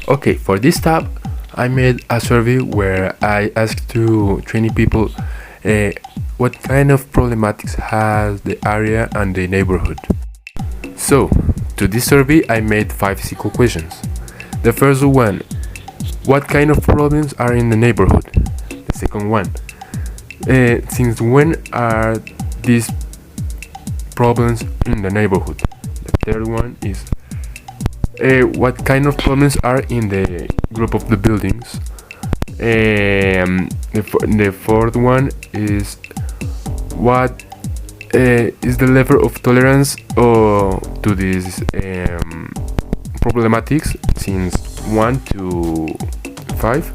Okay, for this tab, I made a survey where I asked to 20 people uh, what kind of problematics has the area and the neighborhood. So, to this survey, I made 5 simple questions. The first one, what kind of problems are in the neighborhood? The second one, since when are these problems in the neighborhood? The third one is, what kind of problems are in the group of the buildings? The fourth one is, what is the level of tolerance to these problematics since 1 to 5?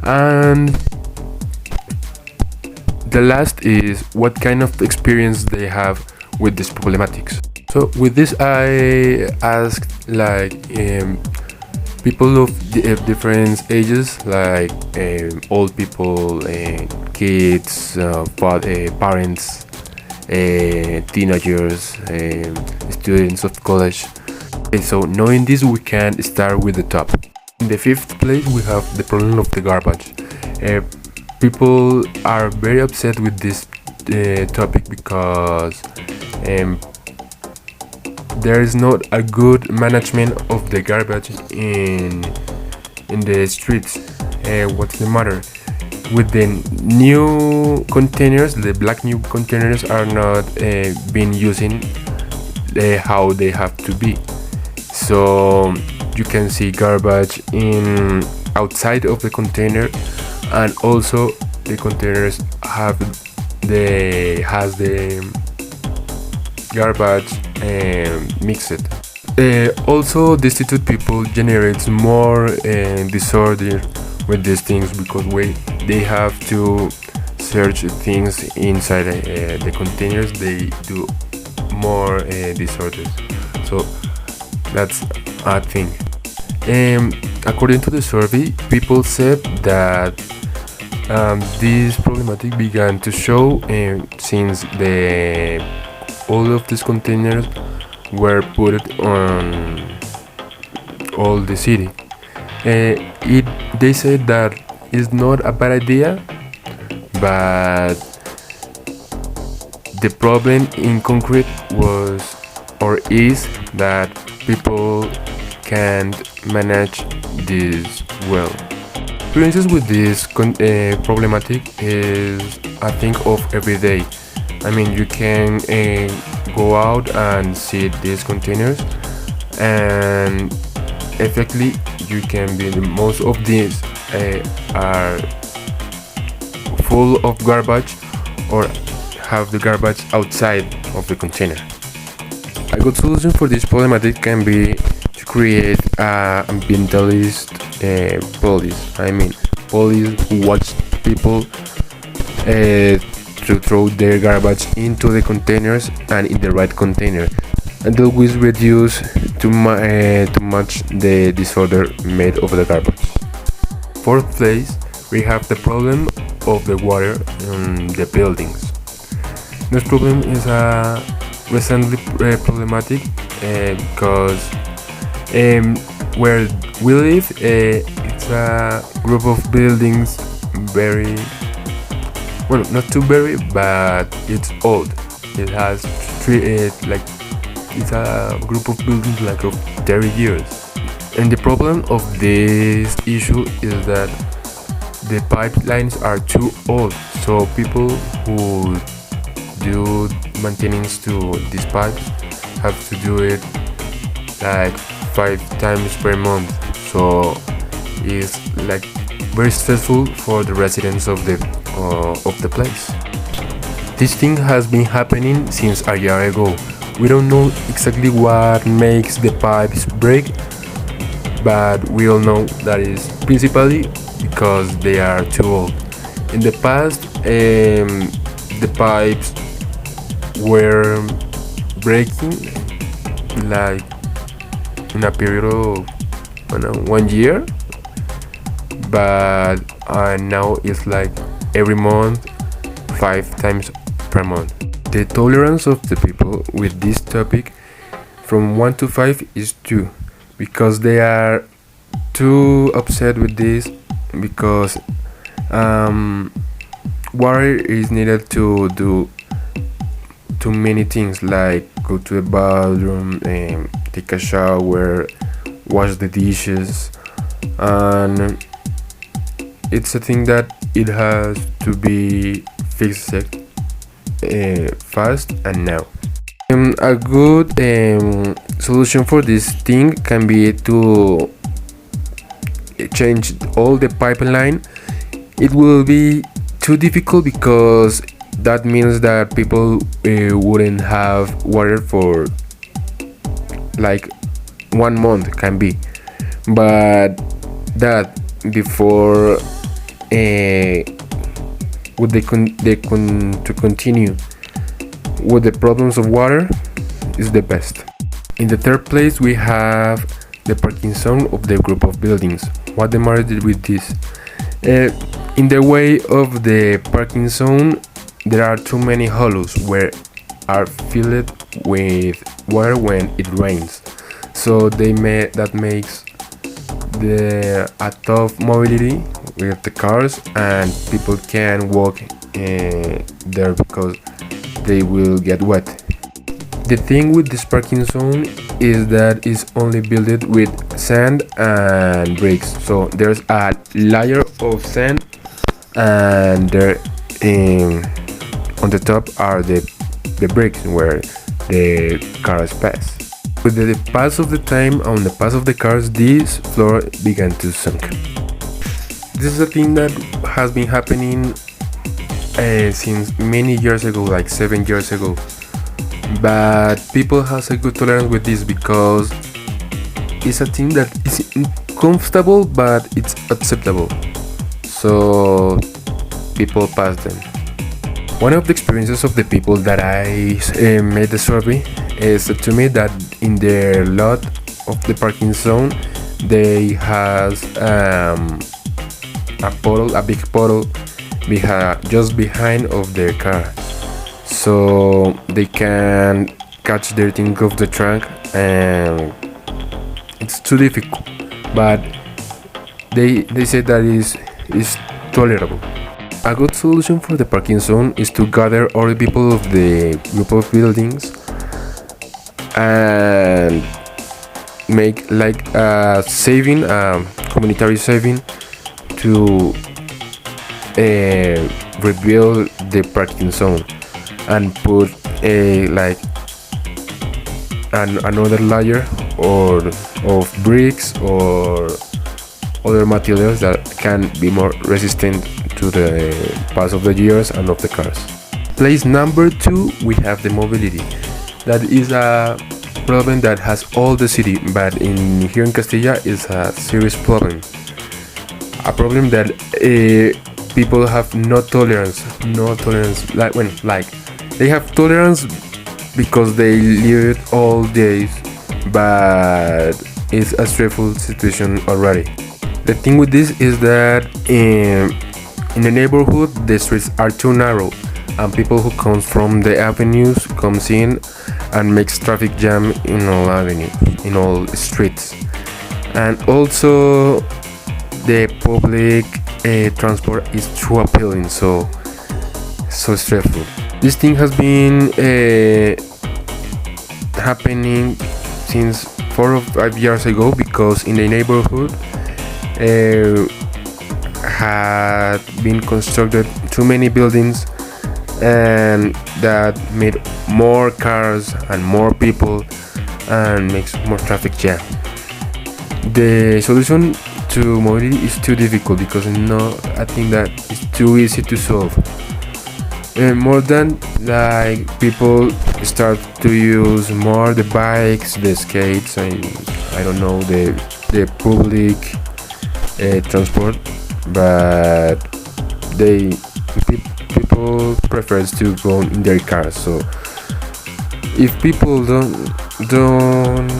And the last is, what kind of experience they have with these problematics. So with this, I asked people of different ages, like old people, kids, parents, teenagers, students of college. Okay, so knowing this, we can start with the top. In the 5th place, we have the problem of the garbage. People are very upset with this topic because there is not a good management of the garbage in the streets. What's the matter? With the new containers, the black new containers are not being using how they have to be. So you can see garbage in outside of the container, and also the containers has the garbage mixed. Also, destitute people generates more disorder with these things because they have to search things inside the containers. They do more disorders, so that's a thing. According to the survey, people said that this problematic began to show since all of these containers were put on all the city. They said that it's not a bad idea, but the problem in concrete was or is that people can't manage this well. Experiences with this problematic is a thing of every day. I mean, you can go out and see these containers, and effectively you can be most of these are full of garbage or have the garbage outside of the container. A good solution for this problematic can be to create ambientalist police. I mean, police who watch people to throw their garbage into the containers and in the right container, and always reduce too much the disorder made of the garbage. 4th place, we have the problem of the water in the buildings. This problem is recently problematic because where we live, it's a group of buildings very well, not too very, but it's old. It has it's a group of buildings like of 30 years. And the problem of this issue is that the pipelines are too old, so people who do maintenance to these pipes have to do it like 5 times per month, so it's like very stressful for the residents of the place. This thing has been happening since a year ago. We don't know exactly what makes the pipes break, but we all know that is principally because they are too old. In the past, the pipes were breaking like in a period of 1 year, but now it's like every month, 5 times per month. The tolerance of the people with this topic from 1 to 5 is 2, because they are too upset with this, because water is needed to do too many things, like go to the bathroom, take a shower, wash the dishes, and it's a thing that it has to be fixed fast and now. A good solution for this thing can be to change all the pipeline. It will be too difficult because that means that people wouldn't have water for like 1 month, can be, but that before would to continue with the problems of water is the best. In the third place, we have the parking zone of the group of buildings. What the matter with this? In the way of the parking zone, there are too many hollows where are filled with water when it rains. So that makes a tough mobility with the cars, and people can walk there because they will get wet. The thing with this parking zone is that it's only built with sand and bricks. So there's a layer of sand, and there on the top are the bricks where the cars pass. With the pass of the time, on the pass of the cars, this floor began to sink. This is a thing that has been happening since many years ago, like 7 years ago. But people has a good tolerance with this because it's a thing that is uncomfortable, but it's acceptable. So people pass them. One of the experiences of the people that I made the survey said to me that in their lot of the parking zone they has a big puddle just behind of their car, so they can catch their thing off the trunk, and it's too difficult, but they say that is tolerable. A good solution for the parking zone is to gather all the people of the group of buildings and make like a saving, community saving, to rebuild the parking zone and put another layer of bricks or other materials that can be more resistant to the pass of the years and of the cars. Place number 2, we have the mobility. That is a problem that has all the city, but here in Castilla is a serious problem. A problem that people have no tolerance, like they have tolerance because they live it all days, but it's a stressful situation already. The thing with this is that in the neighborhood the streets are too narrow, and people who come from the avenues comes in and makes traffic jam in all avenues, in all streets. And also the public transport is too appealing, so stressful. This thing has been happening since 4 or 5 years ago, because in the neighborhood had been constructed too many buildings, and that made more cars and more people and makes more traffic jam. The solution to mobility is too difficult because I think that it's too easy to solve. More than like people start to use more the bikes, the skates, and I don't know, the public transport, but people prefers to go in their cars. So if people don't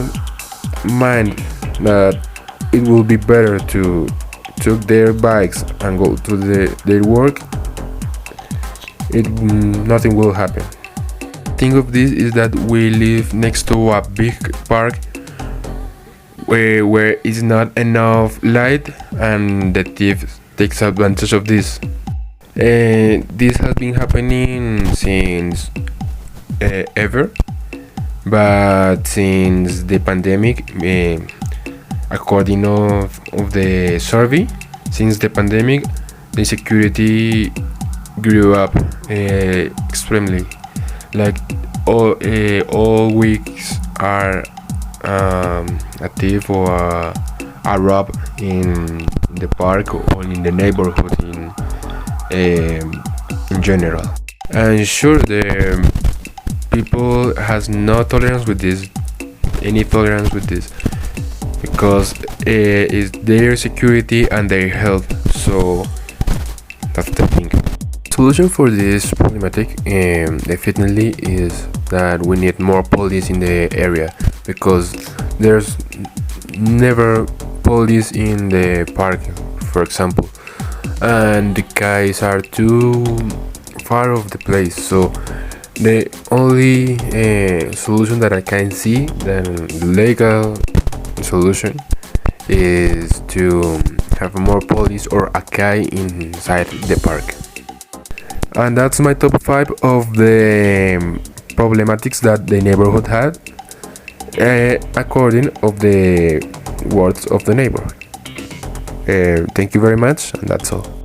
mind that, it will be better to take their bikes and go to their work, nothing will happen. thing of this is that we live next to a big park where is not enough light, and the thief takes advantage of this. This has been happening since ever, but since the pandemic, according of the survey, since the pandemic, the security grew up extremely. Like all weeks are a thief or a rob in the park or in the neighborhood in general. And sure, the people has no tolerance with this, any tolerance with this, because it's their security and their health. So that's the thing. Solution for this problematic definitely is that we need more police in the area, because there's never police in the park, for example, and the guys are too far of the place. So the only solution that I can see, the legal solution, is to have more police or a guy inside the park. And that's my top 5 of the problematics that the neighborhood had, according of the words of the neighborhood. Thank you very much, and that's all.